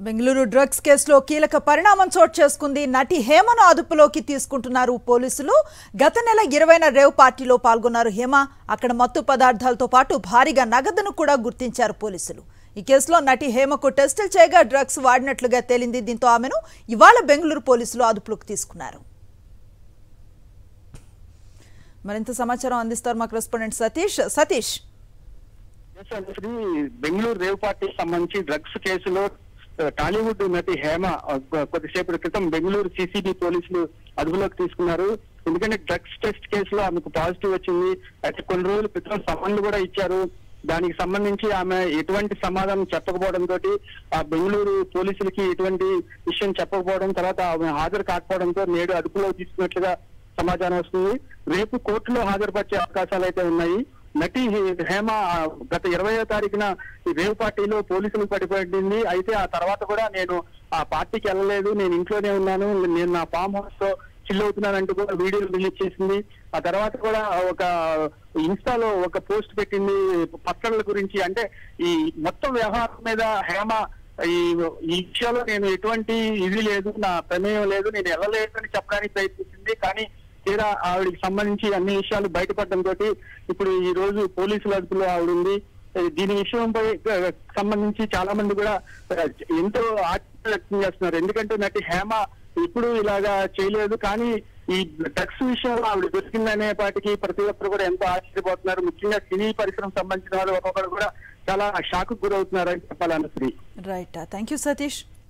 Bengaluru drugs కేసులో కీలక పరిణామం చోటు చేసుకుంది. నటి హేమను అదుపులోకి తీసుకుంటున్నారు పోలీసులు. గత నెల 20న రేవ్ పార్టీలో పాల్గొన్నారు హేమ. అక్కడ మత్తు పదార్థాలతో పాటు భారీగా నగదును కూడా గుర్తించారు పోలీసులు. ఈ కేసులో నటి హేమకు టెస్టులు చేయగా డ్రగ్స్ వాడినట్లుగా తేలింది. దీంతో ఆమెను ఇవాళ బెంగళూరు పోలీసులు అదుపులోకి తీసుకున్నారు. మరింత సమాచారం అందిస్తారు మా కరెస్పాండెంట్ సతీష్. బెంగళూరు రేవ్ పార్టీకి సంబంధించి డ్రగ్స్ కేసులో టాలీవుడ్ నటి హేమ కొద్దిసేపటి క్రితం బెంగళూరు సిసిబి పోలీసులు అదుపులోకి తీసుకున్నారు. ఎందుకంటే డ్రగ్స్ టెస్ట్ కేసులో ఆమెకు పాజిటివ్ వచ్చింది. అయితే కొన్ని రోజుల క్రితం సమన్లు కూడా ఇచ్చారు. దానికి సంబంధించి ఆమె ఎటువంటి సమాధానం చెప్పకపోవడంతో ఆ బెంగళూరు పోలీసులకి ఎటువంటి విషయం చెప్పకపోవడం, తర్వాత ఆమె హాజరు కాకపోవడంతో నేడు అదుపులో తీసుకున్నట్లుగా సమాచారం వస్తుంది. రేపు కోర్టులో హాజరుపరిచే అవకాశాలు అయితే ఉన్నాయి. నటి హేమ గత 20వ తారీఖున రేవ్ పార్టీలో పోలీసులకు పడిపోయింది. అయితే ఆ తర్వాత కూడా నేను ఆ పార్టీకి వెళ్ళలేదు, నేను ఇంట్లోనే ఉన్నాను, నేను నా ఫామ్ హౌస్ తో చిల్ అవుతున్నానంటూ కూడా వీడియోలు రిలీజ్ చేసింది. ఆ తర్వాత కూడా ఒక ఇన్స్టాలో ఒక పోస్ట్ పెట్టింది పత్రాల గురించి. అంటే ఈ మొత్తం వ్యవహారం మీద హేమ ఈ విషయంలో నేను ఎటువంటి ఇది లేదు, నా ప్రమేయం లేదు, నేను వెళ్ళలేదు అని చెప్పడానికి ప్రయత్నించింది. కానీ తీరా ఆవిడకి సంబంధించి అన్ని విషయాలు బయటపడడంతో ఇప్పుడు ఈ రోజు పోలీసుల అదుపులో ఆవిడ ఉంది. దీని విషయంపై సంబంధించి చాలా మంది కూడా ఎంతో ఆశ్చర్యం వ్యక్తం చేస్తున్నారు. ఎందుకంటే నటి హేమ ఇప్పుడు ఇలాగా చేయలేదు, కానీ ఈ డ్రగ్స్ విషయంలో ఆవిడ దొరికిందనే పాటికి ప్రతి ఒక్కరు కూడా ఎంతో ఆశ్చర్యపోతున్నారు. ముఖ్యంగా సినీ పరిశ్రమ సంబంధించిన వాళ్ళు ఒక్కొక్కరు కూడా చాలా షాక్ గురవుతున్నారని చెప్పాలి. Anusri. Right, thank you Satish.